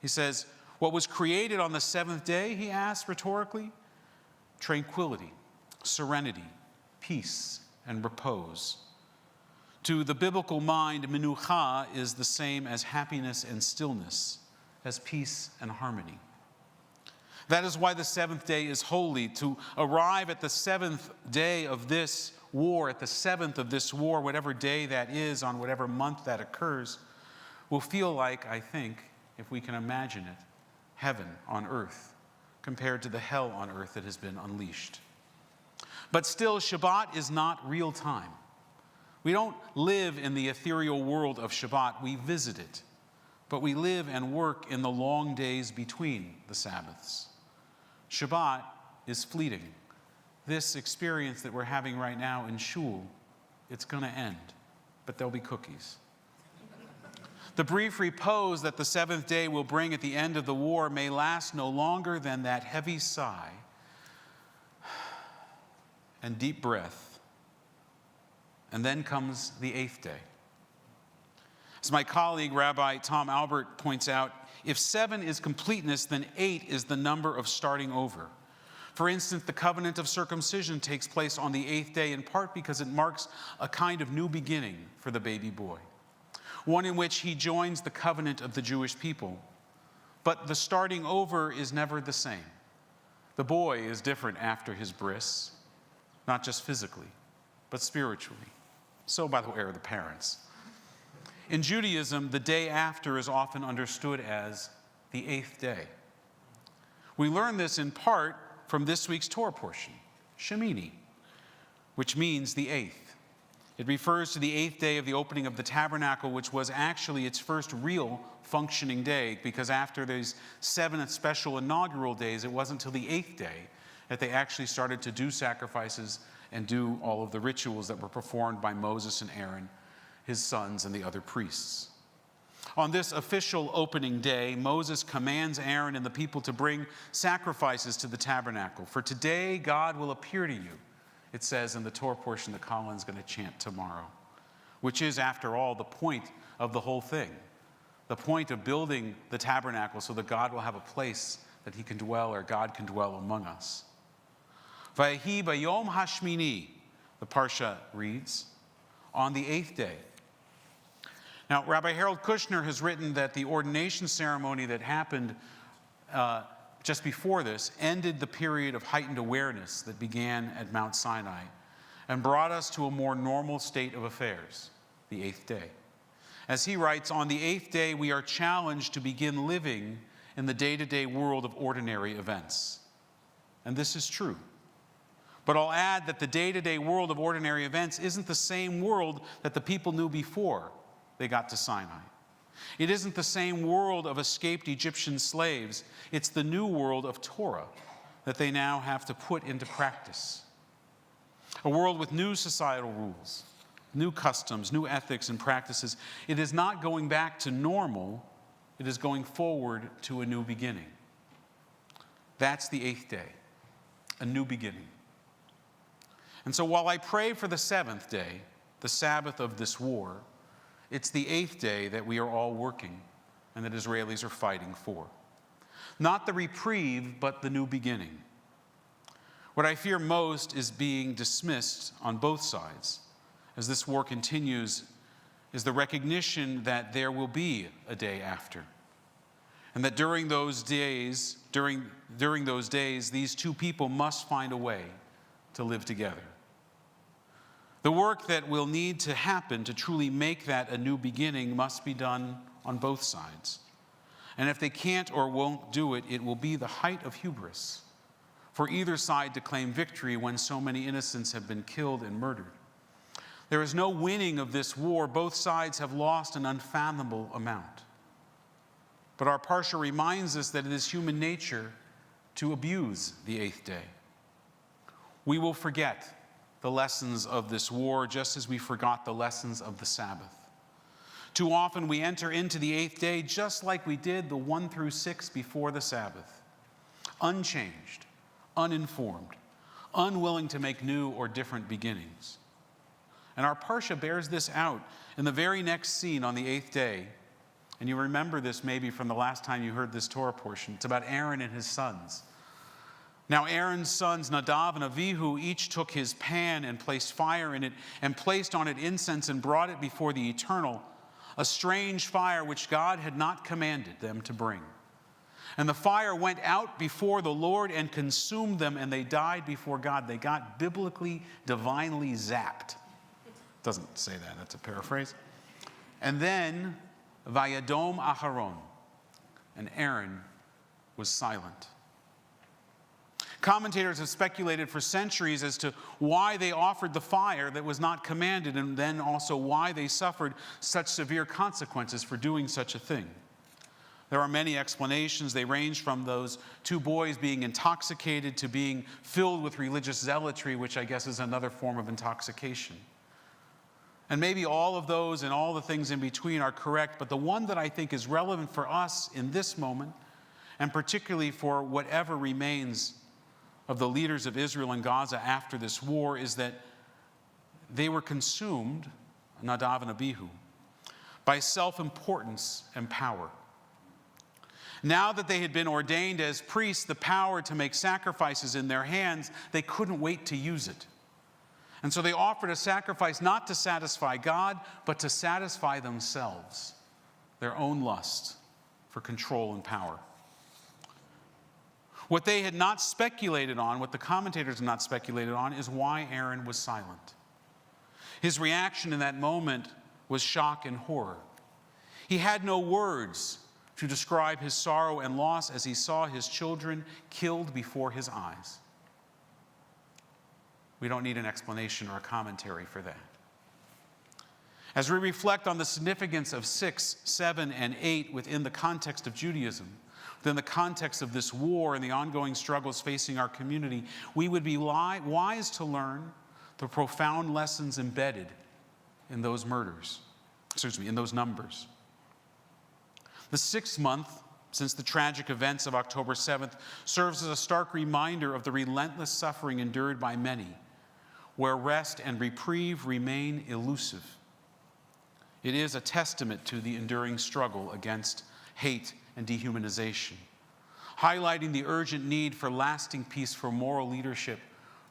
He says, what was created on the seventh day, he asks rhetorically? Tranquility, serenity, peace, and repose. To the biblical mind, Menucha is the same as happiness and stillness, as peace and harmony. That is why the seventh day is holy. To arrive at the seventh day of this war, at the seventh of this war, whatever day that is, on whatever month that occurs, will feel like, I think, if we can imagine it, heaven on earth, compared to the hell on earth that has been unleashed. But still, Shabbat is not real time. We don't live in the ethereal world of Shabbat, we visit it. But we live and work in the long days between the Sabbaths. Shabbat is fleeting. This experience that we're having right now in shul, it's going to end, but there'll be cookies. The brief repose that the seventh day will bring at the end of the war may last no longer than that heavy sigh and deep breath. And then comes the eighth day. As my colleague, Rabbi Tom Albert, points out, if 7 is completeness, then 8 is the number of starting over. For instance, the covenant of circumcision takes place on the 8th day, in part because it marks a kind of new beginning for the baby boy, one in which he joins the covenant of the Jewish people. But the starting over is never the same. The boy is different after his bris, not just physically, but spiritually. So, by the way, are the parents. In Judaism, the day after is often understood as the 8th day. We learn this in part from this week's Torah portion, Shemini, which means the 8th. It refers to the 8th day of the opening of the tabernacle, which was actually its first real functioning day, because after these 7 special inaugural days, it wasn't until the 8th day that they actually started to do sacrifices and do all of the rituals that were performed by Moses and Aaron, his sons, and the other priests. On this official opening day, Moses commands Aaron and the people to bring sacrifices to the tabernacle. For today, God will appear to you, it says in the Torah portion that Colin's going to chant tomorrow, which is, after all, the point of the whole thing. The point of building the tabernacle so that God will have a place that he can dwell, or God can dwell among us. Vayehi bayom hashmini, the Parsha reads, on the 8th day. Now, Rabbi Harold Kushner has written that the ordination ceremony that happened just before this ended the period of heightened awareness that began at Mount Sinai and brought us to a more normal state of affairs, the 8th day. As he writes, on the 8th day, we are challenged to begin living in the day-to-day world of ordinary events. And this is true. But I'll add that the day-to-day world of ordinary events isn't the same world that the people knew before they got to Sinai. It isn't the same world of escaped Egyptian slaves. It's the new world of Torah that they now have to put into practice. A world with new societal rules, new customs, new ethics and practices. It is not going back to normal. It is going forward to a new beginning. That's the 8th day, a new beginning. And so while I pray for the 7th day, the Sabbath of this war, it's the 8th day that we are all working and that Israelis are fighting for. Not the reprieve, but the new beginning. What I fear most is being dismissed on both sides as this war continues is the recognition that there will be a day after. And that during those days, these two people must find a way to live together. The work that will need to happen to truly make that a new beginning must be done on both sides. And if they can't or won't do it, it will be the height of hubris for either side to claim victory when so many innocents have been killed and murdered. There is no winning of this war. Both sides have lost an unfathomable amount. But our Parsha reminds us that it is human nature to abuse the eighth day. We will forget the lessons of this war just as we forgot the lessons of the Sabbath. Too often we enter into the eighth day just like we did the 1 through 6 before the Sabbath, unchanged, uninformed, unwilling to make new or different beginnings. And our Parsha bears this out in the very next scene on the eighth day. And you remember this maybe from the last time you heard this Torah portion. It's about Aaron and his sons. Now Aaron's sons, Nadav and Avihu, each took his pan and placed fire in it and placed on it incense and brought it before the Eternal, a strange fire which God had not commanded them to bring. And the fire went out before the Lord and consumed them, and they died before God. They got biblically, divinely zapped. Doesn't say that, that's a paraphrase. And then, Vayadom Aharon, and Aaron was silent. Commentators have speculated for centuries as to why they offered the fire that was not commanded, and then also why they suffered such severe consequences for doing such a thing. There are many explanations. They range from those two boys being intoxicated to being filled with religious zealotry, which I guess is another form of intoxication. And maybe all of those and all the things in between are correct, but the one that I think is relevant for us in this moment, and particularly for whatever remains of the leaders of Israel and Gaza after this war, is that they were consumed, Nadav and Abihu, by self-importance and power. Now that they had been ordained as priests, the power to make sacrifices in their hands, they couldn't wait to use it. And so they offered a sacrifice not to satisfy God, but to satisfy themselves, their own lust for control and power. What they had not speculated on, what the commentators had not speculated on, is why Aaron was silent. His reaction in that moment was shock and horror. He had no words to describe his sorrow and loss as he saw his children killed before his eyes. We don't need an explanation or a commentary for that. As we reflect on the significance of 6, 7, and 8 within the context of Judaism, within the context of this war and the ongoing struggles facing our community, we would be wise to learn the profound lessons embedded in those in those numbers. The 6th month since the tragic events of October 7th serves as a stark reminder of the relentless suffering endured by many, where rest and reprieve remain elusive. It is a testament to the enduring struggle against hate and dehumanization, highlighting the urgent need for lasting peace, for moral leadership,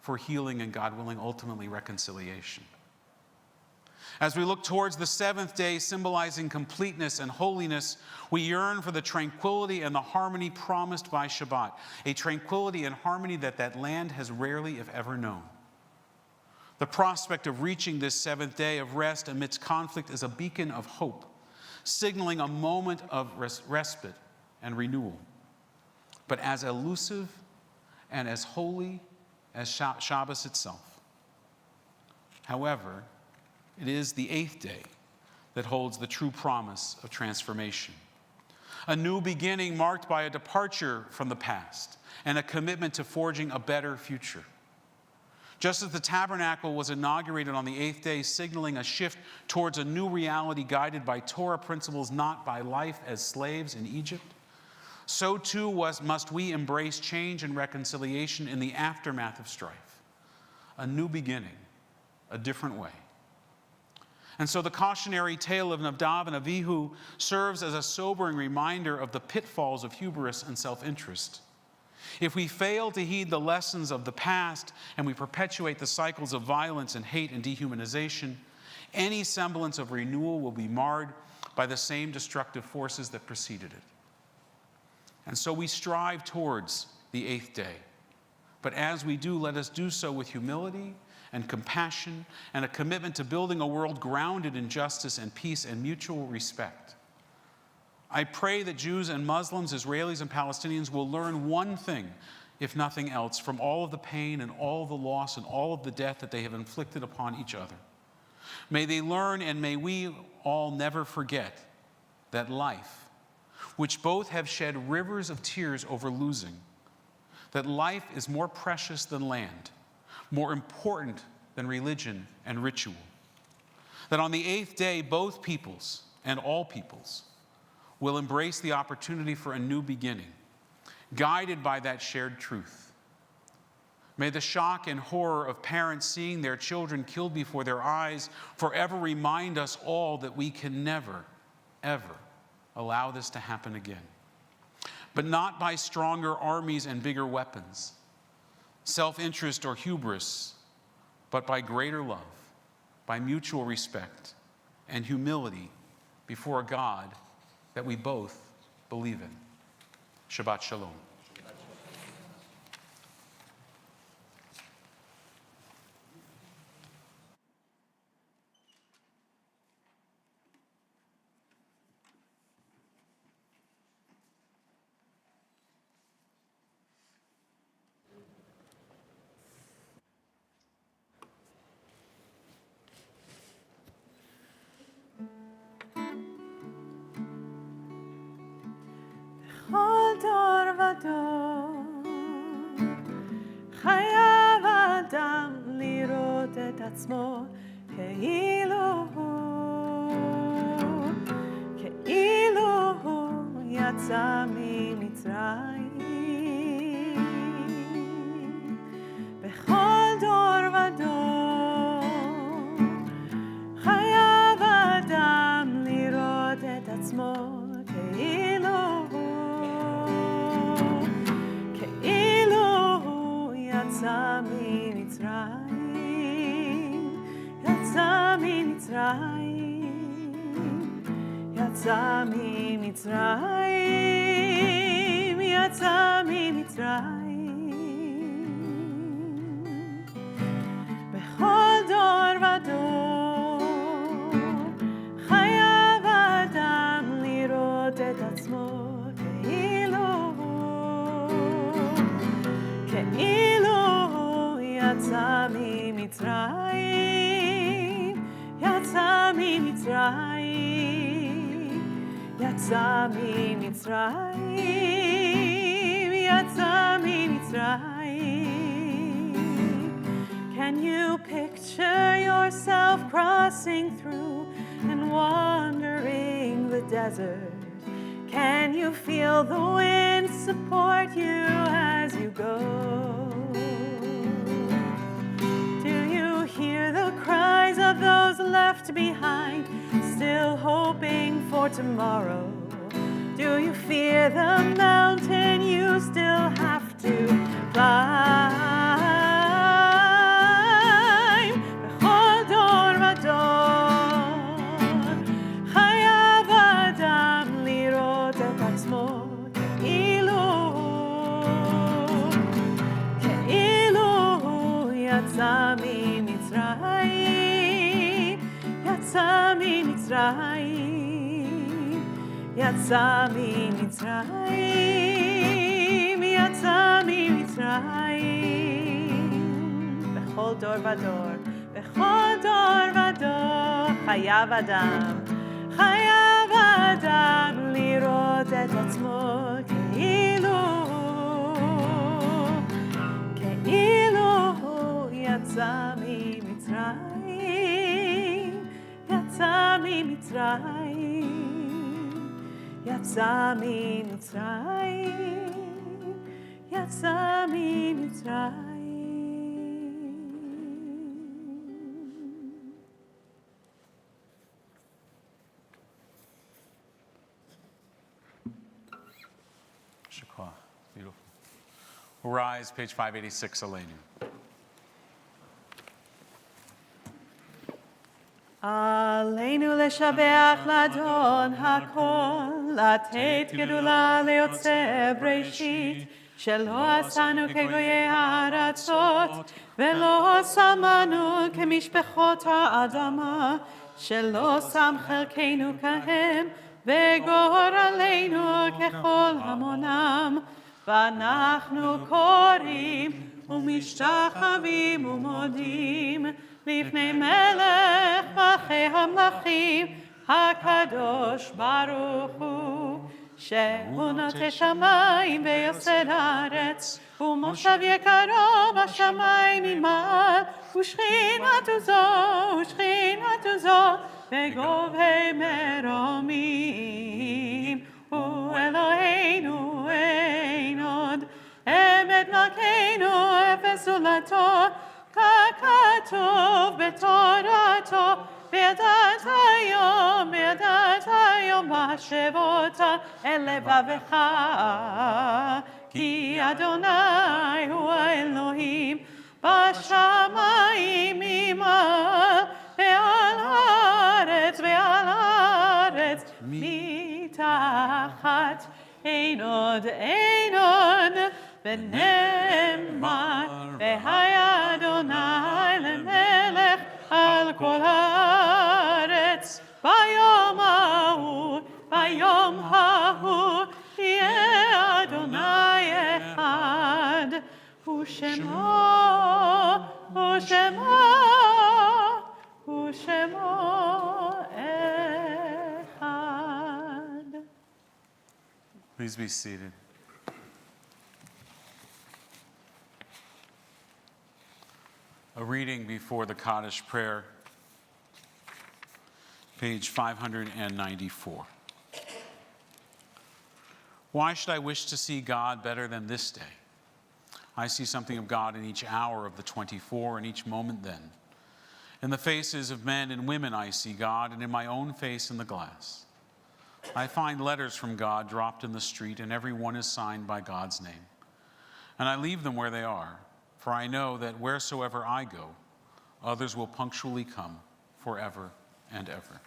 for healing, and, God willing, ultimately reconciliation. As we look towards the 7th day, symbolizing completeness and holiness, we yearn for the tranquility and the harmony promised by Shabbat, a tranquility and harmony that land has rarely, if ever, known. The prospect of reaching this 7th day of rest amidst conflict is a beacon of hope, signaling a moment of respite and renewal, but as elusive and as holy as Shabbos itself. However, it is the 8th day that holds the true promise of transformation. A new beginning marked by a departure from the past and a commitment to forging a better future. Just as the tabernacle was inaugurated on the 8th day, signaling a shift towards a new reality guided by Torah principles, not by life as slaves in Egypt, so too must we embrace change and reconciliation in the aftermath of strife. A new beginning, a different way. And so the cautionary tale of Nadav and Avihu serves as a sobering reminder of the pitfalls of hubris and self-interest. If we fail to heed the lessons of the past and we perpetuate the cycles of violence and hate and dehumanization, any semblance of renewal will be marred by the same destructive forces that preceded it. And so we strive towards the 8th day. But as we do, let us do so with humility and compassion and a commitment to building a world grounded in justice and peace and mutual respect. I pray that Jews and Muslims, Israelis and Palestinians will learn one thing, if nothing else, from all of the pain and all of the loss and all of the death that they have inflicted upon each other. May they learn, and may we all never forget, that life, which both have shed rivers of tears over losing, that life is more precious than land, more important than religion and ritual. That on the 8th day, both peoples and all peoples will embrace the opportunity for a new beginning, guided by that shared truth. May the shock and horror of parents seeing their children killed before their eyes forever remind us all that we can never, ever allow this to happen again. But not by stronger armies and bigger weapons, self-interest or hubris, but by greater love, by mutual respect and humility before a God that we both believe in. Shabbat Shalom.
כל דור ודור חייב אדם לראות את עצמו כאילו הוא יצא ממצרים. בכל דור ודור חייב אדם לראות את עצמו כאילו יצא ממצרים, יצא ממצרים, יצא ממצרים, יצא ממצרים. בכל דור ודור חייב אדם לראות את עצמו כאילו יצא ממצרים, יצא ממצרים, יצא ממצרים, יצא ממצרים. Can you picture yourself crossing through and wandering the desert? Can you feel the wind support you as you go? Hear the cries of those left behind, still hoping for tomorrow. Do you fear the mountain you still have to climb? בכל דור ודור חייב אדם לראות את עצמו כאילו הוא יצא ממצרים, יצא ממצרים, יצא ממצרים, יצא ממצרים. בכל דור ודור, בכל דור ודור חייב אדם לראות את עצמו כאילו הוא יצא ממצרים, יצא ממצרים, יצא ממצרים, יצא ממצרים.
Shakwa, beautiful. We'll rise, page 586, Elenu.
עלינו לשבח לאדון הכל, לתת גדולה ליוצא בראשית, שלא עשנו כגויי הארצות, ולא שמנו כמשפחות האדמה, שלא שם חלקנו כהם, וגורלנו ככל המונם. ואנחנו קוראים ומשתחווים ומודים לפני מלך מלכי המלכים, הקדוש ברוך הוא, שהוא נוטה שמיים ויוסד הארץ, ומושב יקרו בשמיים ממעל, ושכינתו זו בגובה מרומים. הוא אלוהינו אין עוד, אמת מלכנו אפס זולתו, ככתוב בתורתו, וידעת היום להשוות אל לבבך, כי אדוני הוא האלוהים בשמיים ממעל, ועל הארץ מתחת. אין עוד ונאמר, והיה אדוני למלך על כל הארץ. ביום ההוא יהיה אדוני אחד, ושמו אחד.
Please be seated. A reading before the Kaddish prayer, page 594. Why should I wish to see God better than this day? I see something of God in each hour of the 24, and each moment then. In the faces of men and women I see God, and in my own face in the glass. I find letters from God dropped in the street, and every one is signed by God's name. And I leave them where they are, for I know that wheresoever I go, others will punctually come forever and ever.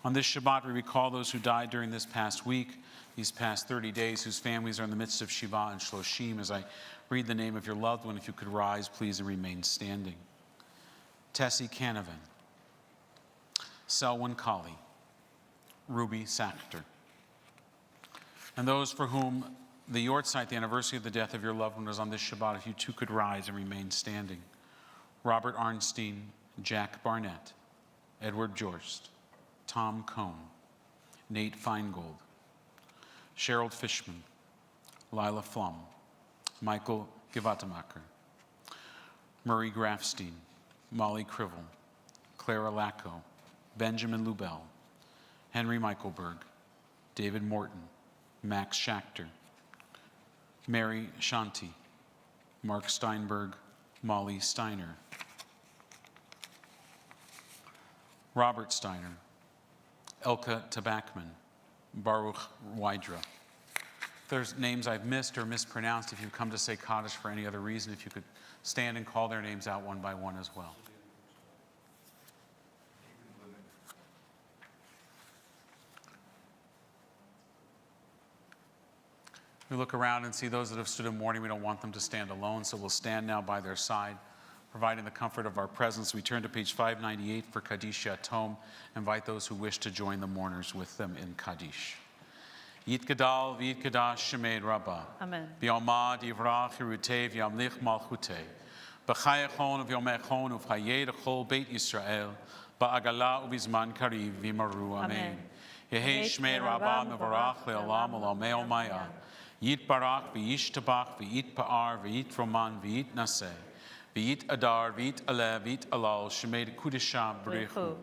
On this Shabbat, we recall those who died during this past week, these past 30 days, whose families are in the midst of Shiva and Shloshim. As I read the name of your loved one, if you could rise, please, and remain standing. Tessie Canavan, Selwyn Colley, Ruby Sachter. And those for whom the Yortzeit, the anniversary of the death of your loved one, was on this Shabbat, if you too could rise and remain standing. Robert Arnstein, Jack Barnett, Edward Jorst, Tom Cohn, Nate Feingold, Cheryl Fishman, Lila Flum, Michael Givatamacher, Murray Grafstein, Molly Crivel, Clara Lacko, Benjamin Lubell, Henry Michaelberg, David Morton, Max Schachter, Mary Shanti, Mark Steinberg, Molly Steiner, Robert Steiner, Elka Tabakman, Baruch Wydra. If there's names I've missed or mispronounced, if you've come to say Kaddish for any other reason, if you could stand and call their names out one by one as well. We look around and see those that have stood in mourning. We don't want them to stand alone, so we'll stand now by their side, providing the comfort of our presence. We turn to page 598 for Kaddish Yatom. Invite those who wish to join the mourners with them in Kaddish. Yitgadal v'yitkadash shemei Rabbah.
Amen.
V'yomad yivrach yirutei v'yamlich malchutei. B'chayachon v'yomechon uv'chayei l'chol Beit Yisrael. Ba'agala u'bizman kariv v'yimaru. Amen. Yehei shmei Rabbah mevarach le'olam olamei omaya. Yit barak v'yishtabach v'yit pa'ar v'yit roman v'yit naseh. V'yit adar v'yit alev v'yit alal shemei kudesha b'rechu.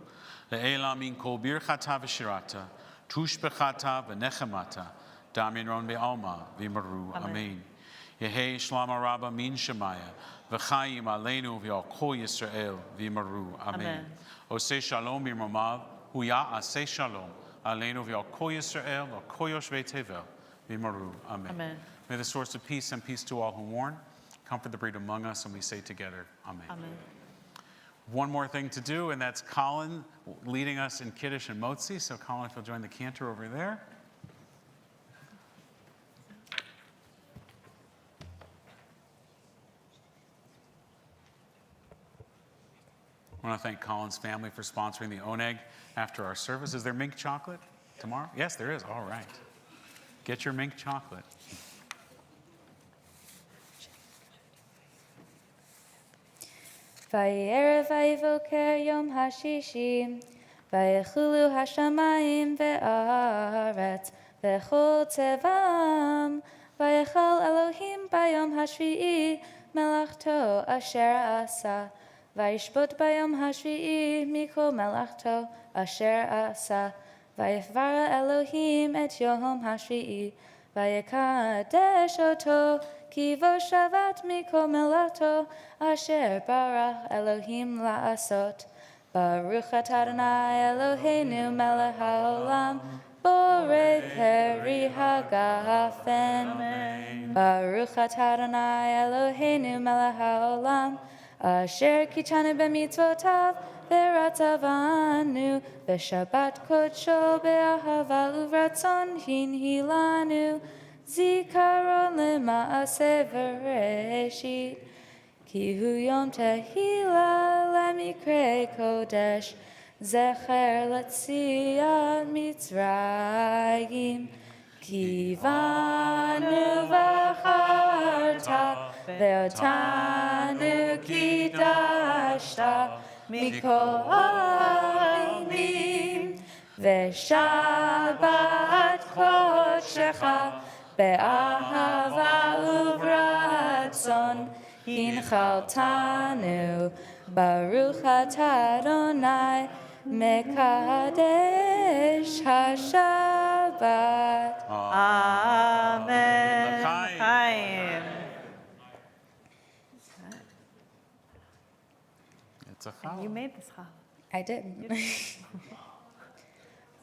Le'ela min kol birchata v'shirata. Tush bechata v'nechemata. Damin ron be'alma v'yimaru. Amen. Yehei shlama rabba min shemaya. V'chayim aleinu v'yal kol Yisrael v'yimaru. Amen. Osei shalom b'mamav. Huya asei shalom. Aleinu v'yal kol Yisrael v'al kol yoshvei tevel. V'yimaru. Amen.
Amen.
May the source of peace and peace to all who mourn comfort the bereaved among us, and we say together, Amen.
Amen.
One more thing to do, and that's Colin leading us in Kiddush and Motzi. So Colin, if you'll join the cantor over there. I want to thank Colin's family for sponsoring the oneg after our service. Is there mink chocolate tomorrow? Yes, there is. All right. Get your mink chocolate.
ויערב ויבוקר יום השישי, ויחולו השמיים והארץ, וכל צבאם, ויחל אלוהים ביום השביעי מלאכתו אשר עשה, וישפוט ביום השביעי מכל מלאכתו אשר עשה, ויברא אלוהים את יום השביעי, ויקדש אותו, כי בו שבת מכל מלאכתו אשר ברא אלוהים לעשות. ברוך אתה אדוני אלוהינו מלך העולם, בורא פרי הגפן. ברוך אתה אדוני אלוהינו מלך העולם, אשר קידשנו במצוותיו ורצה בנו, בשבת קודשו באהבה וברצון הנהילנו, זיכרון למעשה בראשית. כי הוא יום תהילה למקרה קודש, זכר ליציאת מצרים. כי בנו בחרת, ואותנו קידשת, מכל העמים, ושבת קודשך, באהבה וברצון, הנחלתנו. ברוך אתה אדוני מקדש השבת.
Amen.
L'chaim.
L'chaim.
It's a chal.
You made this chal.
I did.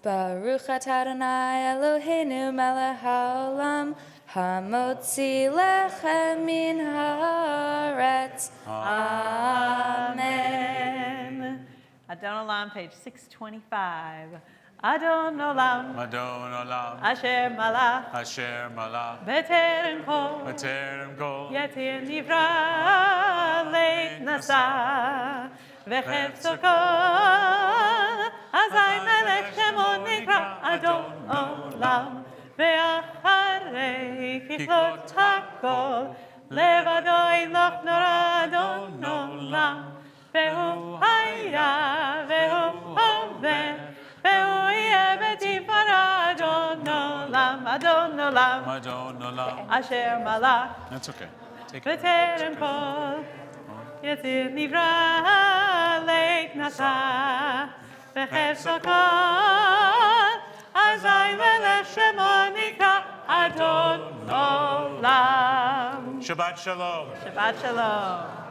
Baruch atah Adonai Eloheinu melech haolam, hamotzi lechem min haaretz. Amen.
Adon Olam, page 625. Adon Olam,
Adon Olam,
Asher Malach,
Asher Malach,
B'terem Kol,
B'terem Kol,
Yetir Nivra, Leit Nasa, V'chefzo Kol, Azai Melech Shemo Nikra, Adon Olam, Ve'acharei Kiklot HaKol, Levado Iloch Nora Adon Olam, Ve'hu Haya, Ve'hu Hoveh, Ve'hu Yeh B'tifara, Adon Olam, Adon Olam,
Adon Olam.
Asher Malach,
That's okay. Take it.
B'terem Kol, Yetzir Nivra, Leit Nasa, V'chefzo Kol, Azai Melech Shemo Nikra, Adon Olam.
Shabbat Shalom.
Shabbat Shalom.